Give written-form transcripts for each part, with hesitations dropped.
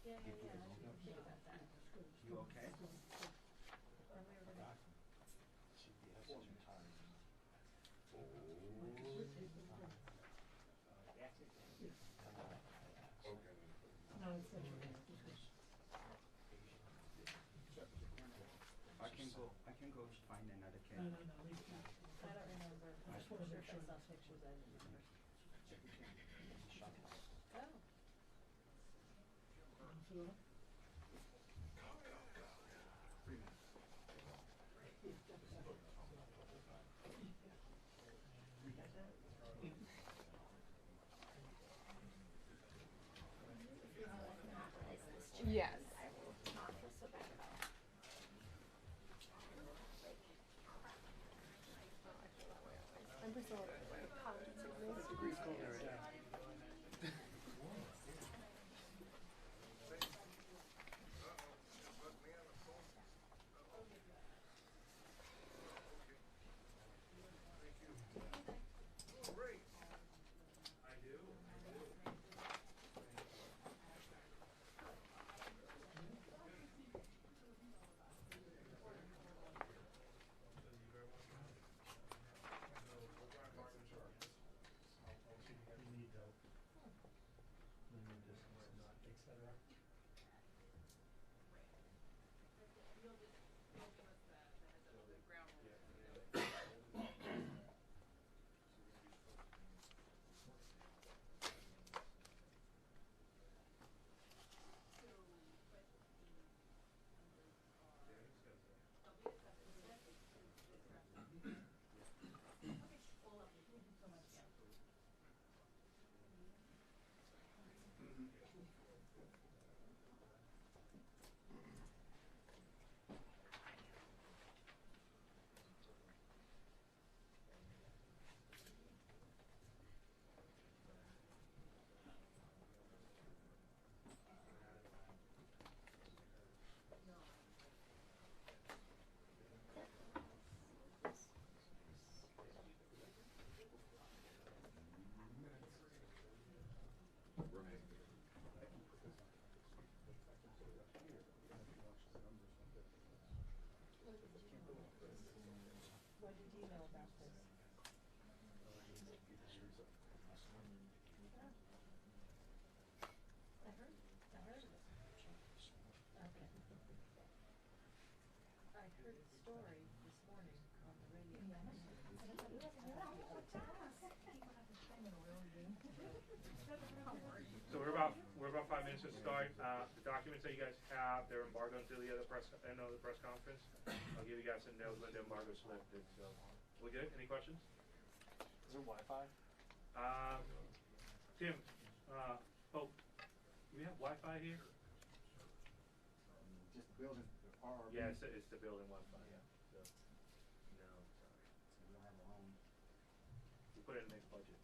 Yeah, I didn't think about that. You okay? Or we were gonna. I can go find another kid. I don't remember. I'm sure if I saw pictures, I didn't remember. Oh. Yes. I will not feel so bad about it. I'm Priscilla. College Degrees colder. What did you know about this? I heard of it. Okay. I heard the story this morning on the radio. So we're about 5 minutes to start. The documents that you guys have, they're embargoed until the end of the press conference. I'll give you guys a note when the embargo's lifted. So, we good? Any questions? Is there Wi-Fi? Tim, Pope, do we have Wi-Fi here? Just building RRB. Yeah, it's the building Wi-Fi. Yeah. So, no, sorry. So we don't have our own. We put it in the next budget.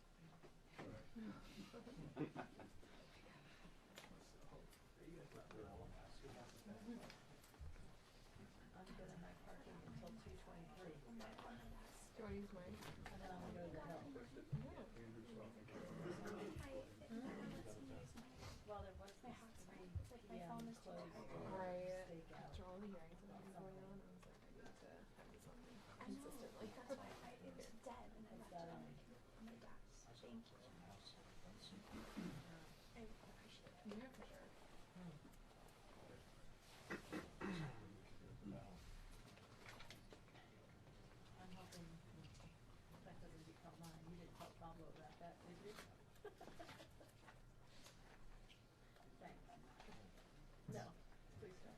I'm gonna have parking until 2:23. Do you want to use mine? And then I'm gonna go to the hill. Well, there was this 3 p.m. closed Right. stakeout. After all the hearings that have been going on, I was like, I need to have this on me consistently. That's why it was dead and I left it on my desk. Thank you. I appreciate it. Yeah, for sure. I'm hoping that doesn't become mine. You didn't tell Pablo about that, did you? Thanks. No, please don't.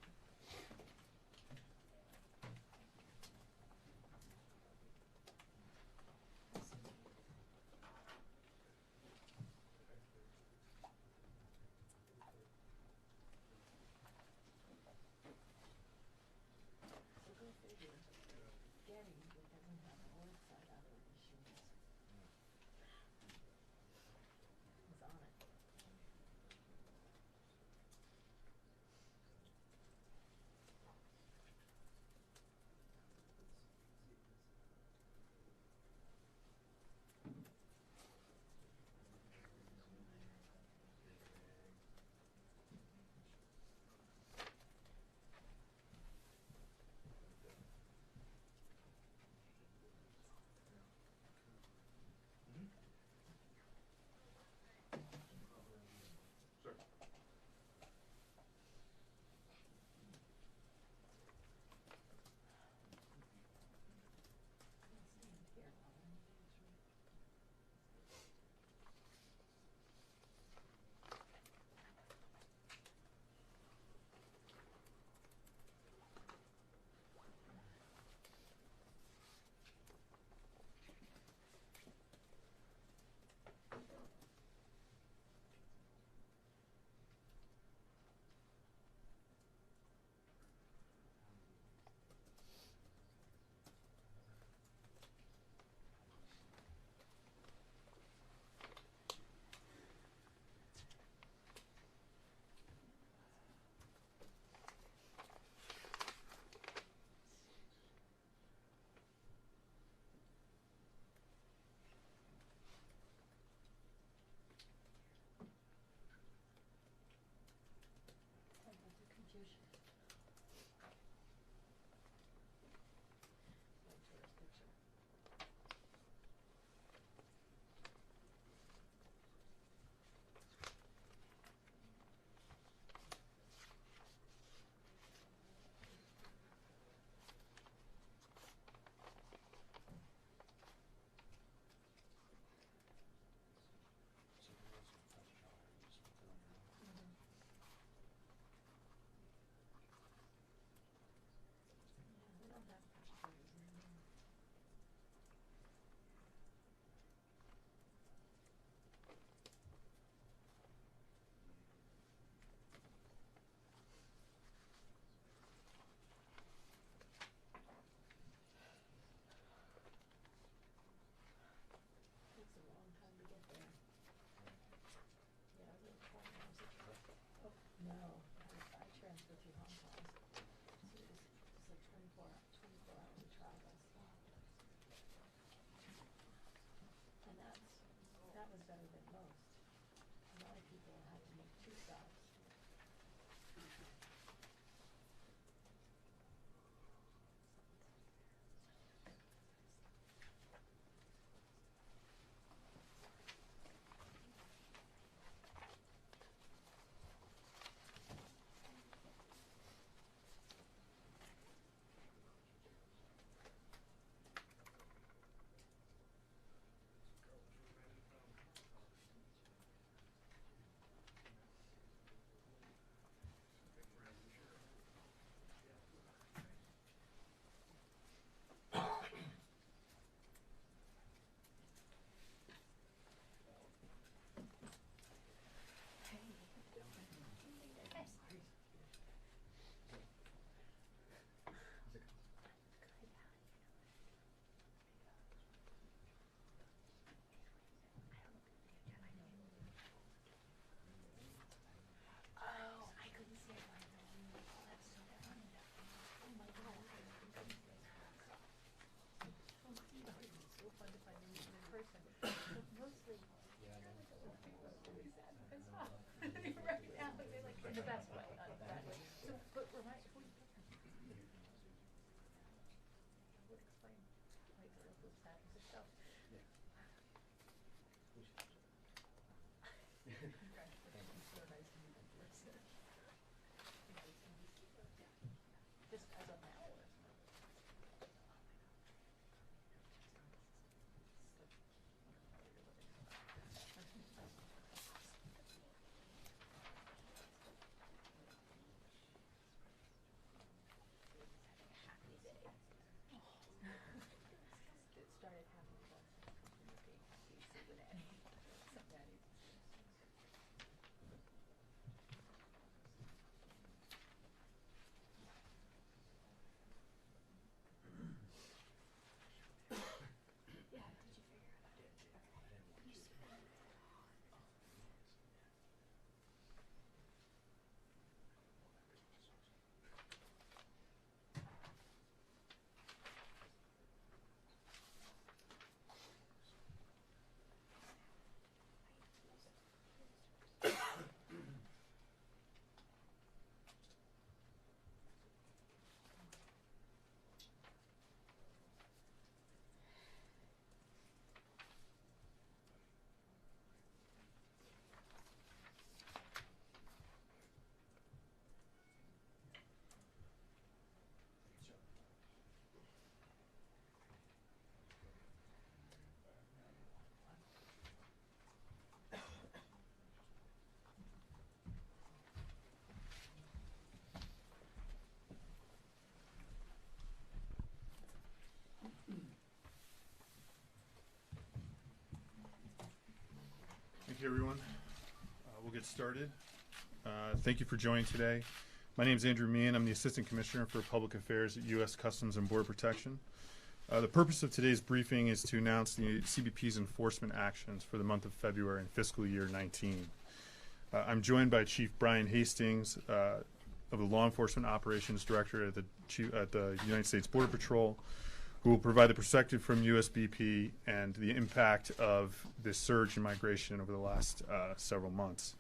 would explain, like, those patterns and stuff. Yeah. Congratulations, so nice to meet you in person. Just as of now, or? It started happening once, being happy, see the nanny, some nannies. Yeah, did you figure it out? Okay. You spelled it. Thank you, everyone. We'll get started. Thank you for joining today. My name is Andrew Meehan. I'm the Assistant Commissioner for Public Affairs at U.S. Customs and Border Protection. The purpose of today's briefing is to announce the CBP's enforcement actions for the month of February in fiscal year 19. I'm joined by Chief Brian Hastings of the Law Enforcement Operations Director at the United States Border Patrol, who will provide the perspective from USBP and the impact of this surge in migration over the last several months.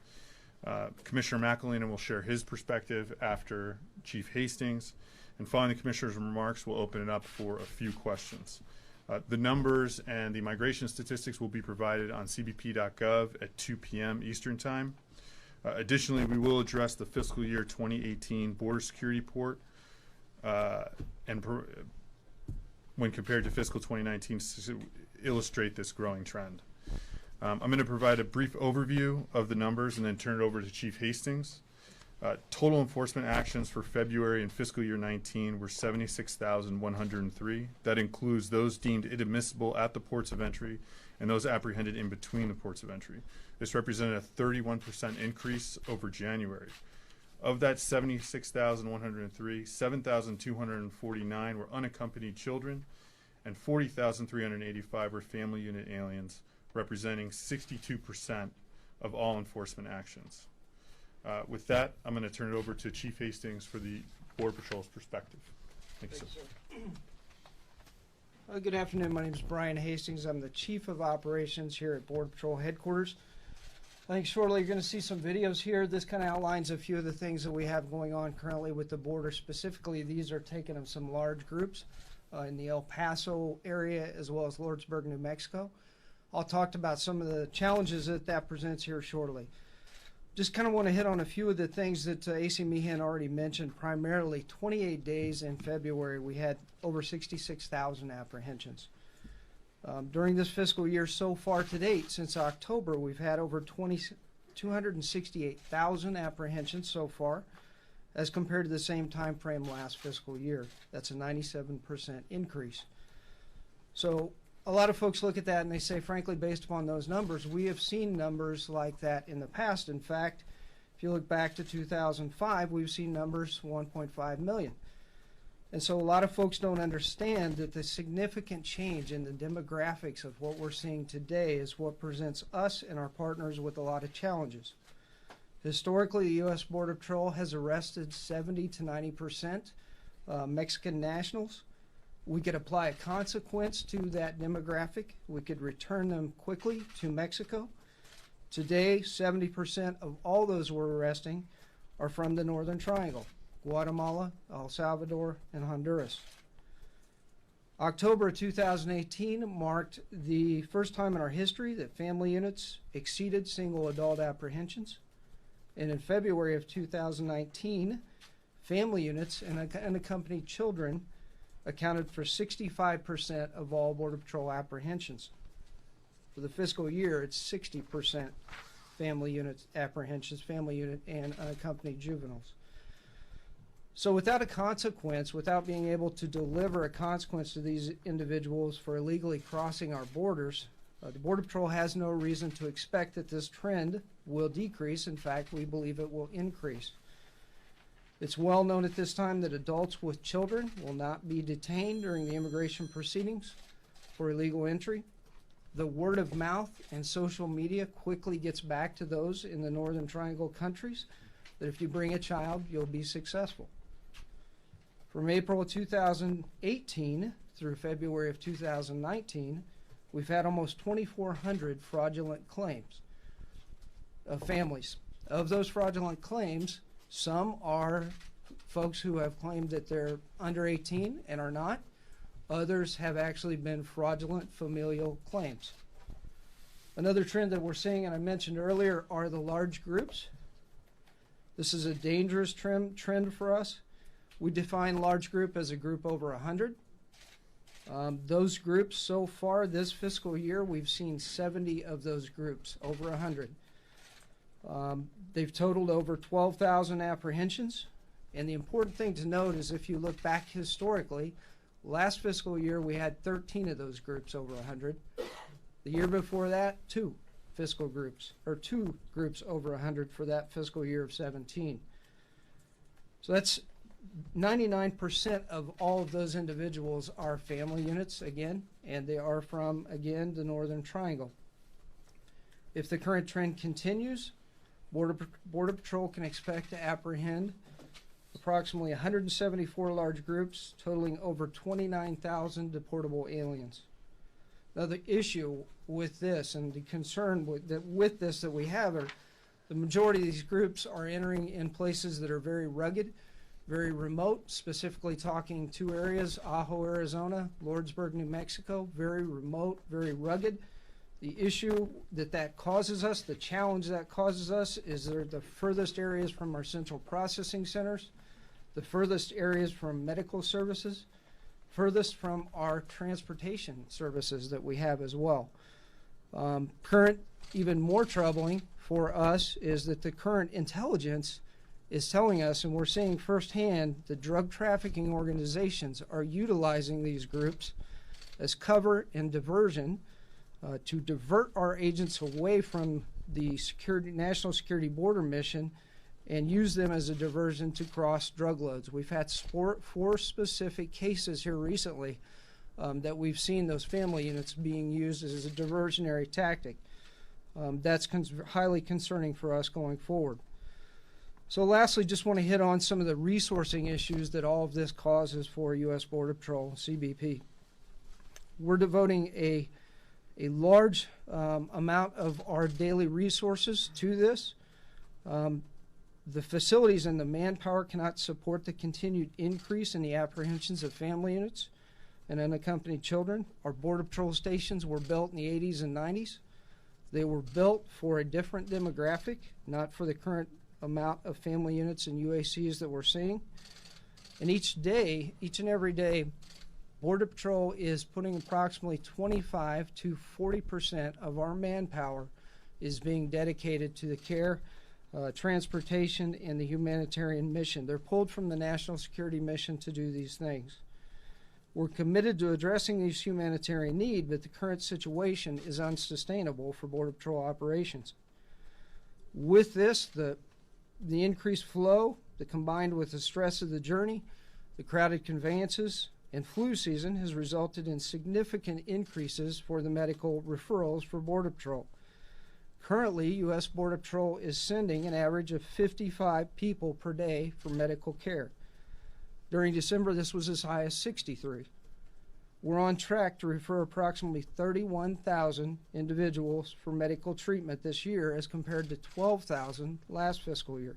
Commissioner McElhaney will share his perspective after Chief Hastings, and following the Commissioner's remarks, we'll open it up for a few questions. The numbers and the migration statistics will be provided on cbp.gov at 2 p.m. Eastern Time. Additionally, we will address the fiscal year 2018 border security report when compared to fiscal 2019 to illustrate this growing trend. I'm going to provide a brief overview of the numbers and then turn it over to Chief Hastings. Total enforcement actions for February and fiscal year 19 were 76,103. That includes those deemed inadmissible at the ports of entry and those apprehended in between the ports of entry. This represented a 31% increase over January. Of that 76,103, 7,249 were unaccompanied children, and 40,385 were family unit aliens, representing 62% of all enforcement actions. With that, I'm going to turn it over to Chief Hastings for the Border Patrol's perspective. Thanks, sir. Good afternoon. My name is Brian Hastings. I'm the Chief of Operations here at Border Patrol Headquarters. I think shortly you're going to see some videos here. This kind of outlines a few of the things that we have going on currently with the border. Specifically, these are taken of some large groups in the El Paso area as well as Lordsburg, New Mexico. I'll talk about some of the challenges that presents here shortly. Just kind of want to hit on a few of the things that AC Meehan already mentioned. Primarily, 28 days in February, we had over 66,000 apprehensions. During this fiscal year so far to date, since October, we've had over 268,000 apprehensions so far, as compared to the same time frame last fiscal year. That's a 97% increase. So a lot of folks look at that and they say, frankly, based upon those numbers, we have seen numbers like that in the past. In fact, if you look back to 2005, we've seen numbers 1.5 million. And so a lot of folks don't understand that the significant change in the demographics of what we're seeing today is what presents us and our partners with a lot of challenges. Historically, the U.S. Border Patrol has arrested 70 to 90% Mexican nationals. We could apply a consequence to that demographic. We could return them quickly to Mexico. Today, 70% of all those we're arresting are from the Northern Triangle: Guatemala, El Salvador, and Honduras. October of 2018 marked the first time in our history that family units exceeded single adult apprehensions. And in February of 2019, family units and unaccompanied children accounted for 65% of all Border Patrol apprehensions. For the fiscal year, it's 60% family unit apprehensions, family unit and unaccompanied juveniles. So without a consequence, without being able to deliver a consequence to these individuals for illegally crossing our borders, the Border Patrol has no reason to expect that this trend will decrease. In fact, we believe it will increase. It's well known at this time that adults with children will not be detained during the immigration proceedings for illegal entry. The word of mouth and social media quickly gets back to those in the Northern Triangle countries that if you bring a child, you'll be successful. From April of 2018 through February of 2019, we've had almost 2,400 fraudulent claims of families. Of those fraudulent claims, some are folks who have claimed that they're under 18 and are not. Others have actually been fraudulent familial claims. Another trend that we're seeing, and I mentioned earlier, are the large groups. This is a dangerous trend for us. We define large group as a group over 100. Those groups so far this fiscal year, we've seen 70 of those groups, over 100. They've totaled over 12,000 apprehensions. And the important thing to note is if you look back historically, last fiscal year we had 13 of those groups over 100. The year before that, two groups over 100 for that fiscal year of 17. So that's 99% of all of those individuals are family units, again, and they are from, again, the Northern Triangle. If the current trend continues, Border Patrol can expect to apprehend approximately 174 large groups, totaling over 29,000 deportable aliens. Now, the issue with this and the concern with this that we have are the majority of these groups are entering in places that are very rugged, very remote, specifically talking two areas, Ajo, Arizona, Lordsburg, New Mexico, very remote, very rugged. The issue that causes us, the challenge that causes us, is they're the furthest areas from our central processing centers, the furthest areas from medical services, furthest from our transportation services that we have as well. Current, even more troubling for us, is that the current intelligence is telling us, and we're seeing firsthand, the drug trafficking organizations are utilizing these groups as cover and diversion to divert our agents away from the national security border mission and use them as a diversion to cross drug loads. We've had four specific cases here recently that we've seen those family units being used as a diversionary tactic. That's highly concerning for us going forward. So lastly, just want to hit on some of the resourcing issues that all of this causes for U.S. Border Patrol, CBP. We're devoting a large amount of our daily resources to this. The facilities and the manpower cannot support the continued increase in the apprehensions of family units and unaccompanied children. Our Border Patrol stations were built in the 80s and 90s. They were built for a different demographic, not for the current amount of family units and UACs that we're seeing. And each and every day, Border Patrol is putting approximately 25 to 40% of our manpower is being dedicated to the care, transportation, and the humanitarian mission. They're pulled from the national security mission to do these things. We're committed to addressing these humanitarian needs, but the current situation is unsustainable for Border Patrol operations. With this, the increased flow, combined with the stress of the journey, the crowded conveyances, and flu season has resulted in significant increases for the medical referrals for Border Patrol. Currently, U.S. Border Patrol is sending an average of 55 people per day for medical care. During December, this was as high as 63. We're on track to refer approximately 31,000 individuals for medical treatment this year as compared to 12,000 last fiscal year.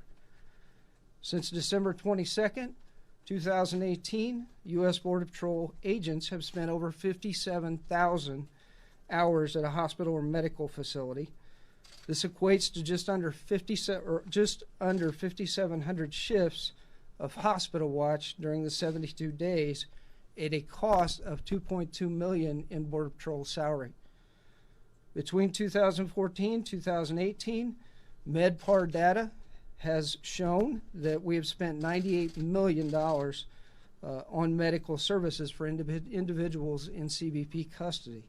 Since December 22nd, 2018, U.S. Border Patrol agents have spent over 57,000 hours at a hospital or medical facility. This equates to just under 5,700 shifts of hospital watch during the 72 days at a cost of $2.2 million in Border Patrol salary. Between 2014 and 2018, MedPAR data has shown that we have spent $98 million on medical services for individuals in CBP custody.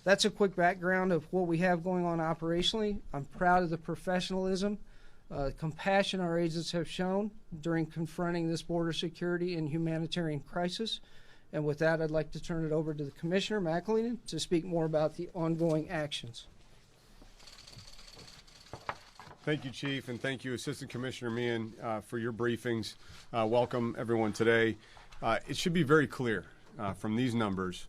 That's a quick background of what we have going on operationally. I'm proud of the professionalism, compassion our agents have shown during confronting this border security and humanitarian crisis. And with that, I'd like to turn it over to the Commissioner, McElhenney, to speak more about the ongoing actions. Thank you, Chief, and thank you, Assistant Commissioner Meehan, for your briefings. Welcome, everyone, today. It should be very clear from these numbers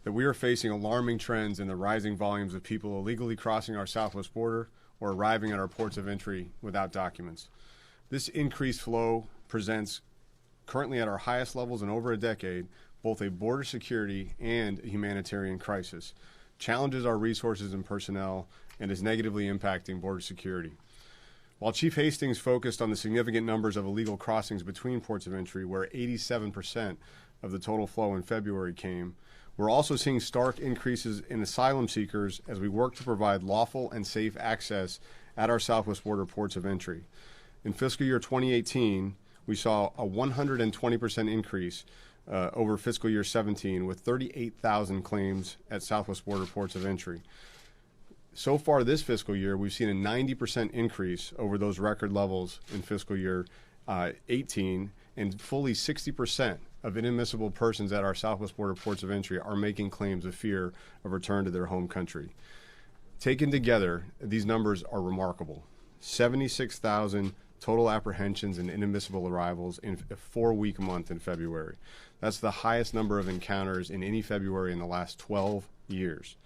that we are facing alarming trends in the rising volumes of people illegally crossing our southwest border or arriving at our ports of entry without documents. This increased flow presents, currently at our highest levels in over a decade, both a border security and a humanitarian crisis, challenges our resources and personnel, and is negatively impacting border security. While Chief Hastings focused on the significant numbers of illegal crossings between ports of entry, where 87% of the total flow in February came, we're also seeing stark increases in asylum seekers as we work to provide lawful and safe access at our southwest border ports of entry. In fiscal year 2018, we saw a 120% increase over fiscal year 17, with 38,000 claims at southwest border ports of entry. So far this fiscal year, we've seen a 90% increase over those record levels in fiscal year 18, and fully 60% of inadmissible persons at our southwest border ports of entry are making claims of fear of return to their home country. Taken together, these numbers are remarkable. 76,000 total apprehensions and inadmissible arrivals in a 4-week month in February. That's the highest number of encounters in any February in the last 12 years.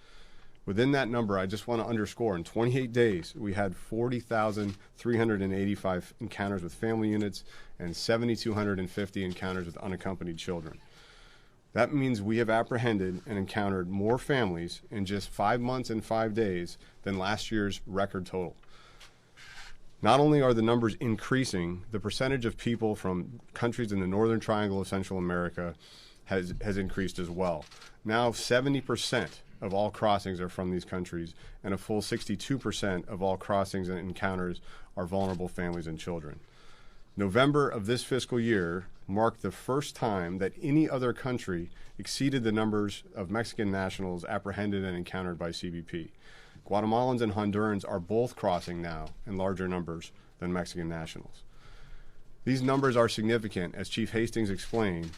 Within that number, I just want to underscore, in 28 days, we had 40,385 encounters with family units and 7,250 encounters with unaccompanied children. That means we have apprehended and encountered more families in just 5 months and 5 days than last year's record total. Not only are the numbers increasing, the percentage of people from countries in the Northern Triangle of Central America has increased as well. Now 70% of all crossings are from these countries, and a full 62% of all crossings and encounters are vulnerable families and children. November of this fiscal year marked the first time that any other country exceeded the numbers of Mexican nationals apprehended and encountered by CBP. Guatemalans and Hondurans are both crossing now in larger numbers than Mexican nationals. These numbers are significant, as Chief Hastings explained,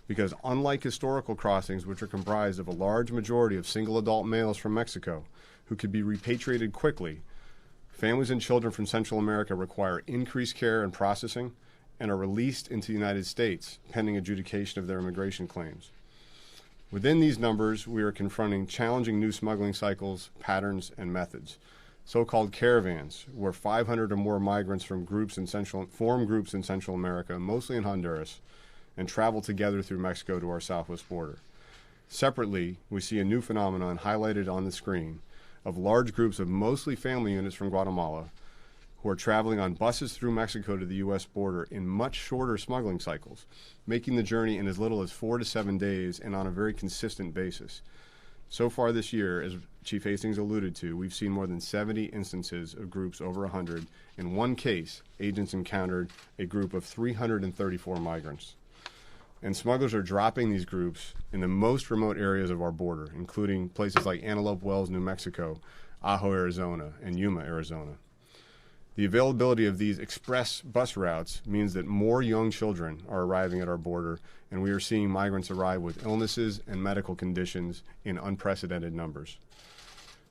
because unlike historical crossings, which are comprised of a large majority of single adult males from Mexico who could be repatriated quickly, families and children from Central America require increased care and processing and are released into the United States pending adjudication of their immigration claims. Within these numbers, we are confronting challenging new smuggling cycles, patterns, and methods. So-called caravans, where 500 or more migrants form groups in Central America, mostly in Honduras, and travel together through Mexico to our southwest border. Separately, we see a new phenomenon highlighted on the screen of large groups of mostly family units from Guatemala who are traveling on buses through Mexico to the U.S. border in much shorter smuggling cycles, making the journey in as little as 4 to 7 days and on a very consistent basis. So far this year, as Chief Hastings alluded to, we've seen more than 70 instances of groups over 100. In one case, agents encountered a group of 334 migrants. And smugglers are dropping these groups in the most remote areas of our border, including places like Antelope Wells, New Mexico, Ajo, Arizona, and Yuma, Arizona. The availability of these express bus routes means that more young children are arriving at our border, and we are seeing migrants arrive with illnesses and medical conditions in unprecedented numbers.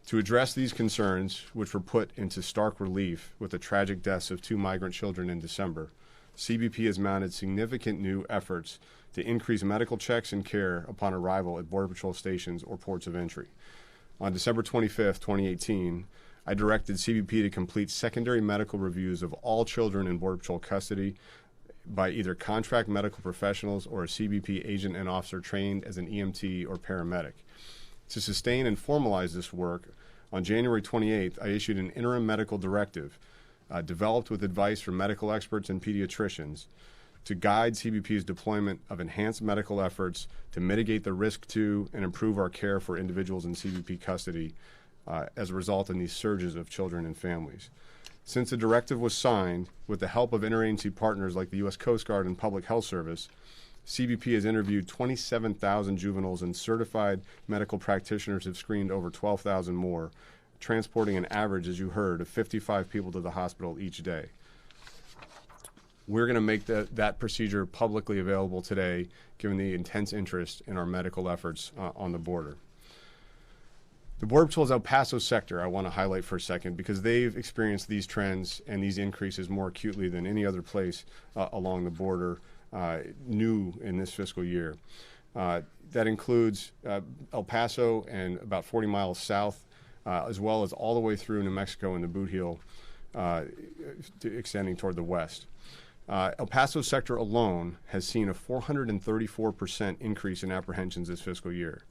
To address these concerns, which were put into stark relief with the tragic deaths of 2 migrant children in December, CBP has mounted significant new efforts to increase medical checks and care upon arrival at Border Patrol stations or ports of entry. On December 25, 2018, I directed CBP to complete secondary medical reviews of all children in Border Patrol custody by either contract medical professionals or a CBP agent and officer trained as an EMT or paramedic. To sustain and formalize this work, on January 28th, I issued an interim medical directive developed with advice from medical experts and pediatricians to guide CBP's deployment of enhanced medical efforts to mitigate the risk to and improve our care for individuals in CBP custody as a result in these surges of children and families. Since the directive was signed, with the help of interagency partners like the U.S. Coast Guard and Public Health Service, CBP has interviewed 27,000 juveniles, and certified medical practitioners have screened over 12,000 more, transporting an average, as you heard, of 55 people to the hospital each day. We're going to make that procedure publicly available today, given the intense interest in our medical efforts on the border. The Border Patrol's El Paso sector I want to highlight for a second, because they've experienced these trends and these increases more acutely than any other place along the border new in this fiscal year. That includes El Paso and about 40 miles south, as well as all the way through New Mexico and the Boot Heel, extending toward the west. El Paso sector alone has seen a 434% increase in apprehensions this fiscal year.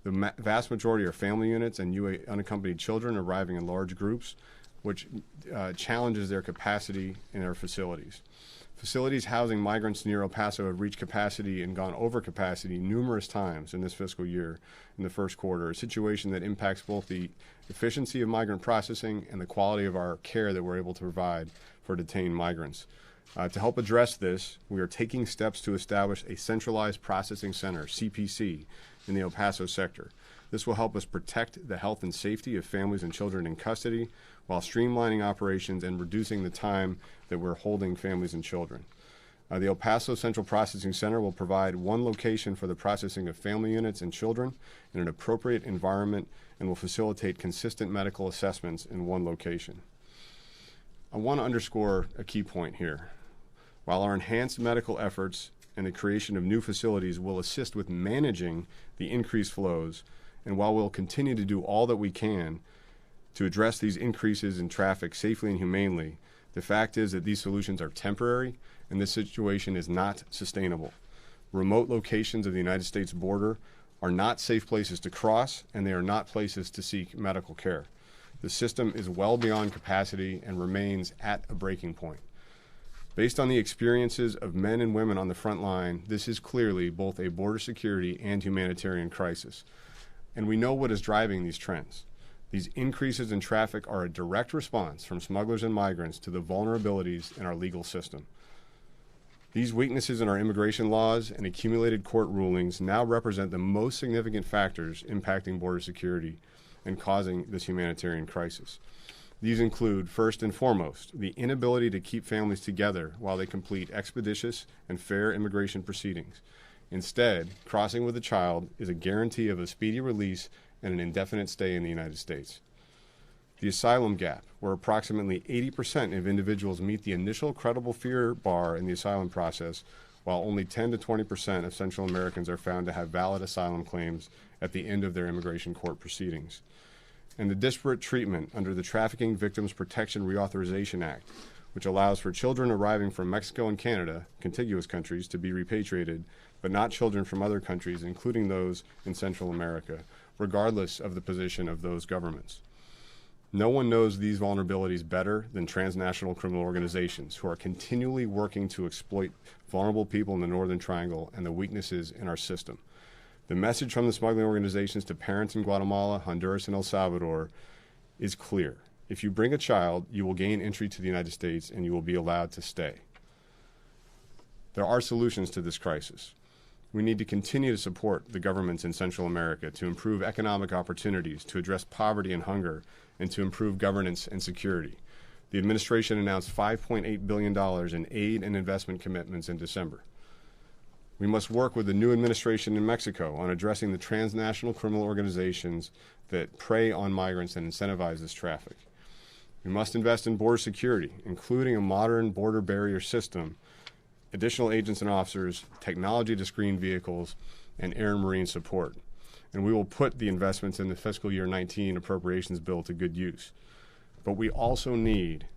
The vast majority are family units and UA unaccompanied children arriving in large groups, which challenges their capacity in our facilities. Facilities housing migrants near El Paso have reached capacity and gone over capacity numerous times in this fiscal year in the first quarter, a situation that impacts both the efficiency of migrant processing and the quality of our care that we're able to provide for detained migrants. To help address this, we are taking steps to establish a centralized processing center, CPC, in the El Paso sector. This will help us protect the health and safety of families and children in custody while streamlining operations and reducing the time that we're holding families and children. The El Paso Central Processing Center will provide one location for the processing of family units and children in an appropriate environment and will facilitate consistent medical assessments in one location. I want to underscore a key point here. While our enhanced medical efforts and the creation of new facilities will assist with managing the increased flows, and while we'll continue to do all that we can to address these increases in traffic safely and humanely, the fact is that these solutions are temporary and this situation is not sustainable. Remote locations of the United States border are not safe places to cross, and they are not places to seek medical care. The system is well beyond capacity and remains at a breaking point. Based on the experiences of men and women on the front line, this is clearly both a border security and humanitarian crisis. And we know what is driving these trends. These increases in traffic are a direct response from smugglers and migrants to the vulnerabilities in our legal system. These weaknesses in our immigration laws and accumulated court rulings now represent the most significant factors impacting border security and causing this humanitarian crisis. These include, first and foremost, the inability to keep families together while they complete expeditious and fair immigration proceedings. Instead, crossing with a child is a guarantee of a speedy release and an indefinite stay in the United States. The asylum gap, where approximately 80% of individuals meet the initial credible fear bar in the asylum process, while only 10 to 20% of Central Americans are found to have valid asylum claims at the end of their immigration court proceedings. And the disparate treatment under the Trafficking Victims Protection Reauthorization Act, which allows for children arriving from Mexico and Canada, contiguous countries, to be repatriated, but not children from other countries, including those in Central America, regardless of the position of those governments. No one knows these vulnerabilities better than transnational criminal organizations, who are continually working to exploit vulnerable people in the Northern Triangle and the weaknesses in our system. The message from the smuggling organizations to parents in Guatemala, Honduras, and El Salvador is clear. If you bring a child, you will gain entry to the United States and you will be allowed to stay. There are solutions to this crisis. We need to continue to support the governments in Central America to improve economic opportunities, to address poverty and hunger, and to improve governance and security. The administration announced $5.8 billion in aid and investment commitments in December. We must work with the new administration in Mexico on addressing the transnational criminal organizations that prey on migrants and incentivize this traffic. We must invest in border security, including a modern border barrier system, additional agents and officers, technology to screen vehicles, and air and marine support. And we will put the investments in the fiscal year 19 appropriations bill to good use. But we also need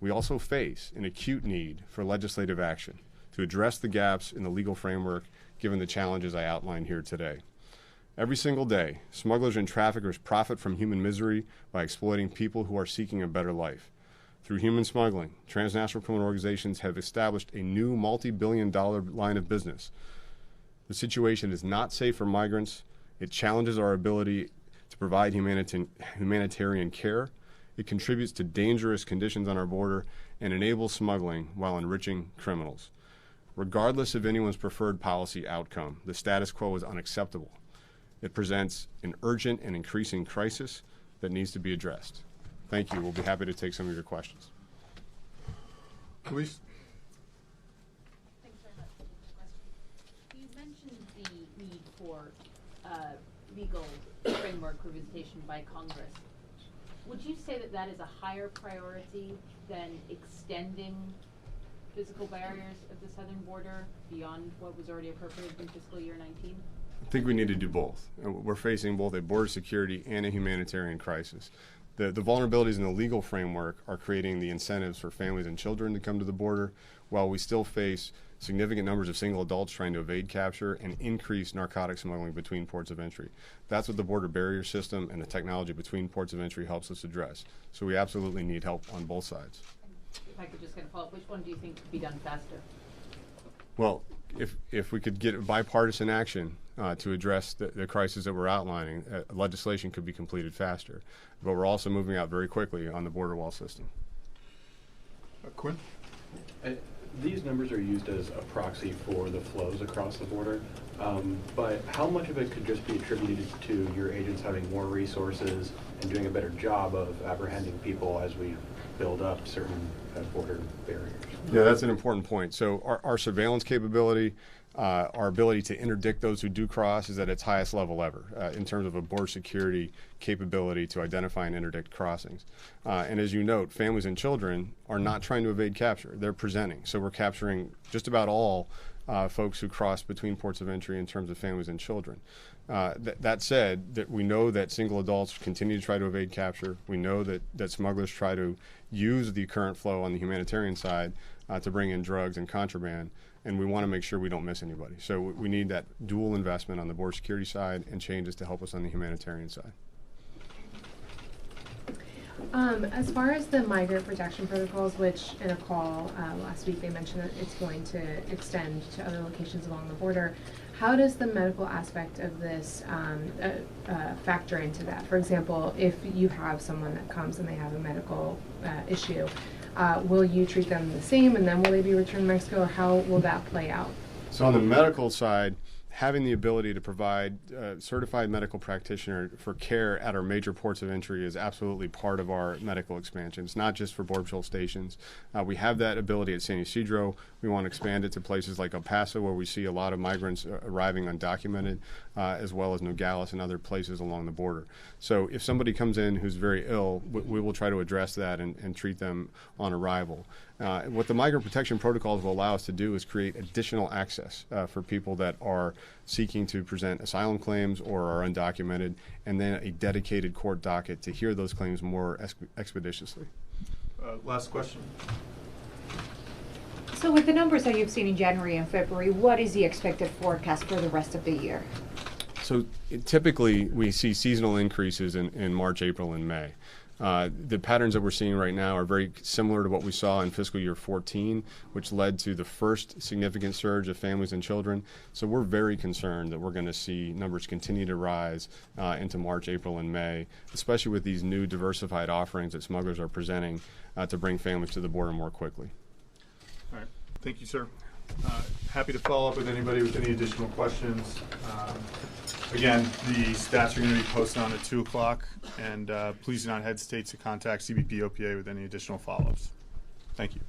we also face an acute need for legislative action to address the gaps in the legal framework given the challenges I outlined here today. Every single day, smugglers and traffickers profit from human misery by exploiting people who are seeking a better life. Through human smuggling, transnational criminal organizations have established a new multi-billion-dollar line of business. The situation is not safe for migrants. It challenges our ability to provide humanitarian care. It contributes to dangerous conditions on our border and enables smuggling while enriching criminals. Regardless of anyone's preferred policy outcome, the status quo is unacceptable. It presents an urgent and increasing crisis that needs to be addressed. Thank you. We'll be happy to take some of your questions. Luis? Thanks very much for the question. You mentioned the need for legal framework revisitation by Congress. Would you say that that is a higher priority than extending physical barriers at the southern border beyond what was already appropriated in fiscal year 19? I think we need to do both. We're facing both a border security and a humanitarian crisis. The vulnerabilities in the legal framework are creating the incentives for families and children to come to the border, while we still face significant numbers of single adults trying to evade capture and increase narcotic smuggling between ports of entry. That's what the border barrier system and the technology between ports of entry helps us address. So we absolutely need help on both sides. If I could just kind of follow up, which one do you think could be done faster? Well, if we could get bipartisan action to address the crisis that we're outlining, legislation could be completed faster. But we're also moving out very quickly on the border wall system. Quinn? These numbers are used as a proxy for the flows across the border, but how much of it could just be attributed to your agents having more resources and doing a better job of apprehending people as we build up certain border barriers? Yeah, that's an important point. So our surveillance capability, our ability to interdict those who do cross is at its highest level ever in terms of a border security capability to identify and interdict crossings. And as you note, families and children are not trying to evade capture. They're presenting. So we're capturing just about all folks who cross between ports of entry in terms of families and children. That said, that we know that single adults continue to try to evade capture. We know that smugglers try to use the current flow on the humanitarian side to bring in drugs and contraband, and we want to make sure we don't miss anybody. So we need that dual investment on the border security side and changes to help us on the humanitarian side. As far as the migrant protection protocols, which in a call last week they mentioned that it's going to extend to other locations along the border, how does the medical aspect of this factor into that? For example, if you have someone that comes and they have a medical issue, will you treat them the same and then will they be returned to Mexico, or how will that play out? So on the medical side, having the ability to provide certified medical practitioner for care at our major ports of entry is absolutely part of our medical expansion. It's not just for Border Patrol stations. We have that ability at San Ysidro. We want to expand it to places like El Paso, where we see a lot of migrants arriving undocumented, as well as Nogales and other places along the border. So if somebody comes in who's very ill, we will try to address that and treat them on arrival. What the migrant protection protocols will allow us to do is create additional access for people that are seeking to present asylum claims or are undocumented, and then a dedicated court docket to hear those claims more expeditiously. Last question. So with the numbers that you've seen in January and February, what is the expected forecast for the rest of the year? So typically we see seasonal increases in March, April, and May. The patterns that we're seeing right now are very similar to what we saw in fiscal year 14, which led to the first significant surge of families and children. So we're very concerned that we're going to see numbers continue to rise into March, April, and May, especially with these new diversified offerings that smugglers are presenting to bring families to the border more quickly. All right. Thank you, sir. Happy to follow up with anybody with any additional questions. Again, the stats are going to be posted on at 2 o'clock, and please do not hesitate to contact CBP OPA with any additional follow-ups. Thank you.